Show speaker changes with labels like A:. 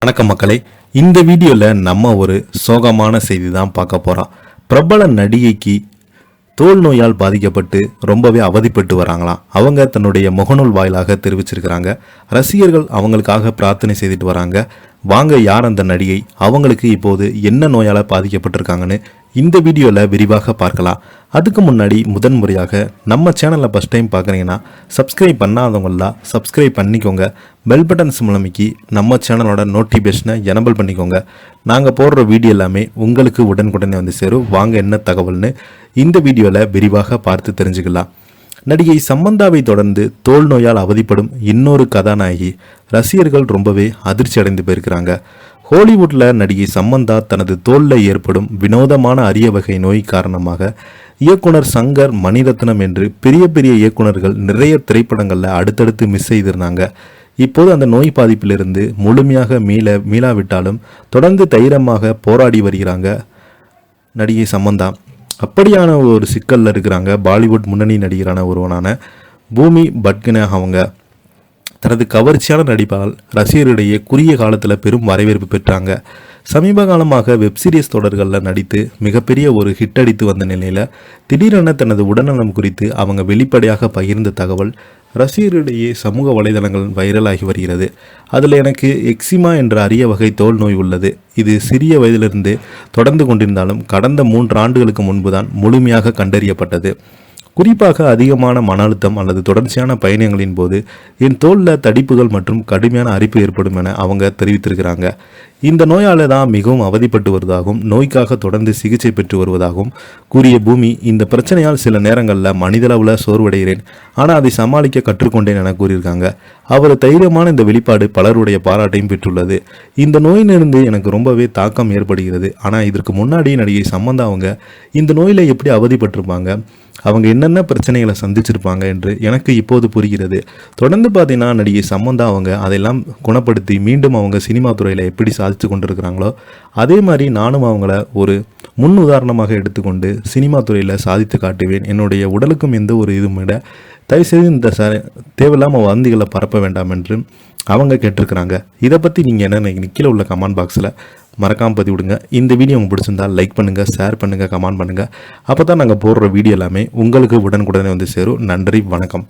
A: வணக்கம் மக்களே, இந்த வீடியோவில் நம்ம ஒரு சோகமான செய்தி தான் பார்க்க போகிறோம். பிரபல நடிகைக்கு தோல் நோயால் பாதிக்கப்பட்டு ரொம்பவே அவதிப்பட்டு வராங்களாம். அவங்க தன்னுடைய முகநூல் வாயிலாக தெரிவிச்சிருக்கிறாங்க. ரசிகர்கள் அவங்களுக்காக பிரார்த்தனை செய்துட்டு வராங்க. வாங்க, யார் அந்த நடிகை, அவங்களுக்கு இப்போது என்ன நோயால் பாதிக்கப்பட்டிருக்காங்கன்னு இந்த வீடியோவில் விரிவாக பார்க்கலாம். அதுக்கு முன்னாடி முதன்முறையாக நம்ம சேனலை ஃபஸ்ட் டைம் பார்க்குறீங்கன்னா சப்ஸ்கிரைப் பண்ணாதவங்களாம் சப்ஸ்கிரைப் பண்ணிக்கோங்க. பெல் பட்டன்ஸ் மூலமிக்கி நம்ம சேனலோட நோட்டிஃபிகேஷனை எனபிள் பண்ணிக்கோங்க. நாங்கள் போடுற வீடியோ எல்லாமே உங்களுக்கு உடனுக்குடனே வந்து சேரும். வாங்க, என்ன தகவல்னு இந்த வீடியோவில் விரிவாக பார்த்து தெரிஞ்சுக்கலாம். நடிகை சமந்தாவை தொடர்ந்து தோல் நோயால் அவதிப்படும் இன்னொரு கதாநாயகி ரசிகர்கள் ரொம்பவே அதிர்ச்சி அடைந்து போயிருக்கிறாங்க. ஹாலிவுட்டில் நடிகை சமந்தா தனது தோலில் ஏற்படும் வினோதமான அரிய வகை நோய் காரணமாக இயக்குனர் சங்கர், மணிரத்னம் என்று பெரிய பெரிய இயக்குனர்கள் நிறைய திரைப்படங்களில் அடுத்தடுத்து மிஸ் செய்திருந்தாங்க. இப்போது அந்த நோய் பாதிப்பிலிருந்து முழுமையாக மீளாவிட்டாலும் தொடர்ந்து தைரியமாக போராடி வருகிறாங்க நடிகை சமந்தா. அப்படியான ஒரு சிக்கலில் இருக்கிறாங்க பாலிவுட் முன்னணி நடிகரான ஒருவனான பூமி பட்கனே. அவங்க தனது கவர்ச்சியான நடிப்பால் ரசிகர்களிடையே குறுகிய காலத்தில் பெரும் வரவேற்பு பெற்றாங்க. சமீப காலமாக வெப்சீரிஸ் தொடர்களில் நடித்து மிகப்பெரிய ஒரு ஹிட் அடித்து வந்த நிலையில் திடீரென தனது உடல்நலம் குறித்து அவங்க வெளிப்படையாக பகிர்ந்த தகவல் ரசிகர்களிடையே சமூக வலைதளங்கள் வைரலாகி வருகிறது. அதில் எனக்கு எக்ஸிமா என்ற அரிய வகை தோல் நோய் உள்ளது. இது சிறிய வயதிலிருந்து தொடர்ந்து கொண்டிருந்தாலும் கடந்த 3 ஆண்டுகளுக்கு முன்புதான் முழுமையாக கண்டறியப்பட்டது. குறிப்பாக அதிகமான மன அழுத்தம் அல்லது தொடர்ச்சியான பயணங்களின் போது என் தோலில் தடிப்புகள் மற்றும் கடுமையான அரிப்பு ஏற்படும் என அவங்க தெரிவித்திருக்கிறாங்க. இந்த நோயால் தான் மிகவும் அவதிப்பட்டு வருவதாகவும் நோய்க்காக தொடர்ந்து சிகிச்சை பெற்று வருவதாகவும் கூறிய பூமி, இந்த பிரச்சனையால் சில நேரங்களில் மனிதளவில் சோர்வடைகிறேன், ஆனால் அதை சமாளிக்க கற்றுக்கொண்டேன் என கூறியிருக்காங்க. அவர் தைரியமான இந்த வெளிப்பாடு பலருடைய பாராட்டையும் பெற்றுள்ளது. இந்த நோயிலிருந்து எனக்கு ரொம்பவே தாக்கம் ஏற்படுகிறது. ஆனால் இதற்கு முன்னாடி நடிகை சமந்தா அவங்க இந்த நோயில் எப்படி அவதிப்பட்டிருப்பாங்க, அவங்க என்னென்ன பிரச்சனைகளை சந்திச்சிருப்பாங்க என்று எனக்கு இப்போது புரிகிறது. தொடர்ந்து பார்த்தீங்கன்னா நடிகை சமந்தா அவங்க அதையெல்லாம் குணப்படுத்தி மீண்டும் அவங்க சினிமா துறையில் எப்படி சாதித்து கொண்டிருக்கிறாங்களோ அதே மாதிரி நானும் அவங்கள ஒரு முன் உதாரணமாக எடுத்துக்கொண்டு சினிமா துறையில் சாதித்து காட்டுவேன். என்னுடைய உடலுக்கும் எந்த ஒரு இதுவும் விட தயவுசெய்து இந்த தேவையில்லாமல் வதந்திகளை பரப்ப வேண்டாம் என்று அவங்க கேட்டிருக்கிறாங்க. இதை பற்றி நீங்கள் என்ன நினைக்கிறீங்க? கீழே உள்ள கமெண்ட் பாக்ஸில் மறக்காமல் பதிவு விடுங்க. இந்த வீடியோ உங்களுக்கு பிடிச்சிருந்தால் லைக் பண்ணுங்கள், ஷேர் பண்ணுங்கள், கமெண்ட் பண்ணுங்கள். அப்போ தான் நாங்கள் போடுற வீடியோ எல்லாமே உங்களுக்கு உடனுக்குடனே வந்து சேரும். நன்றி, வணக்கம்.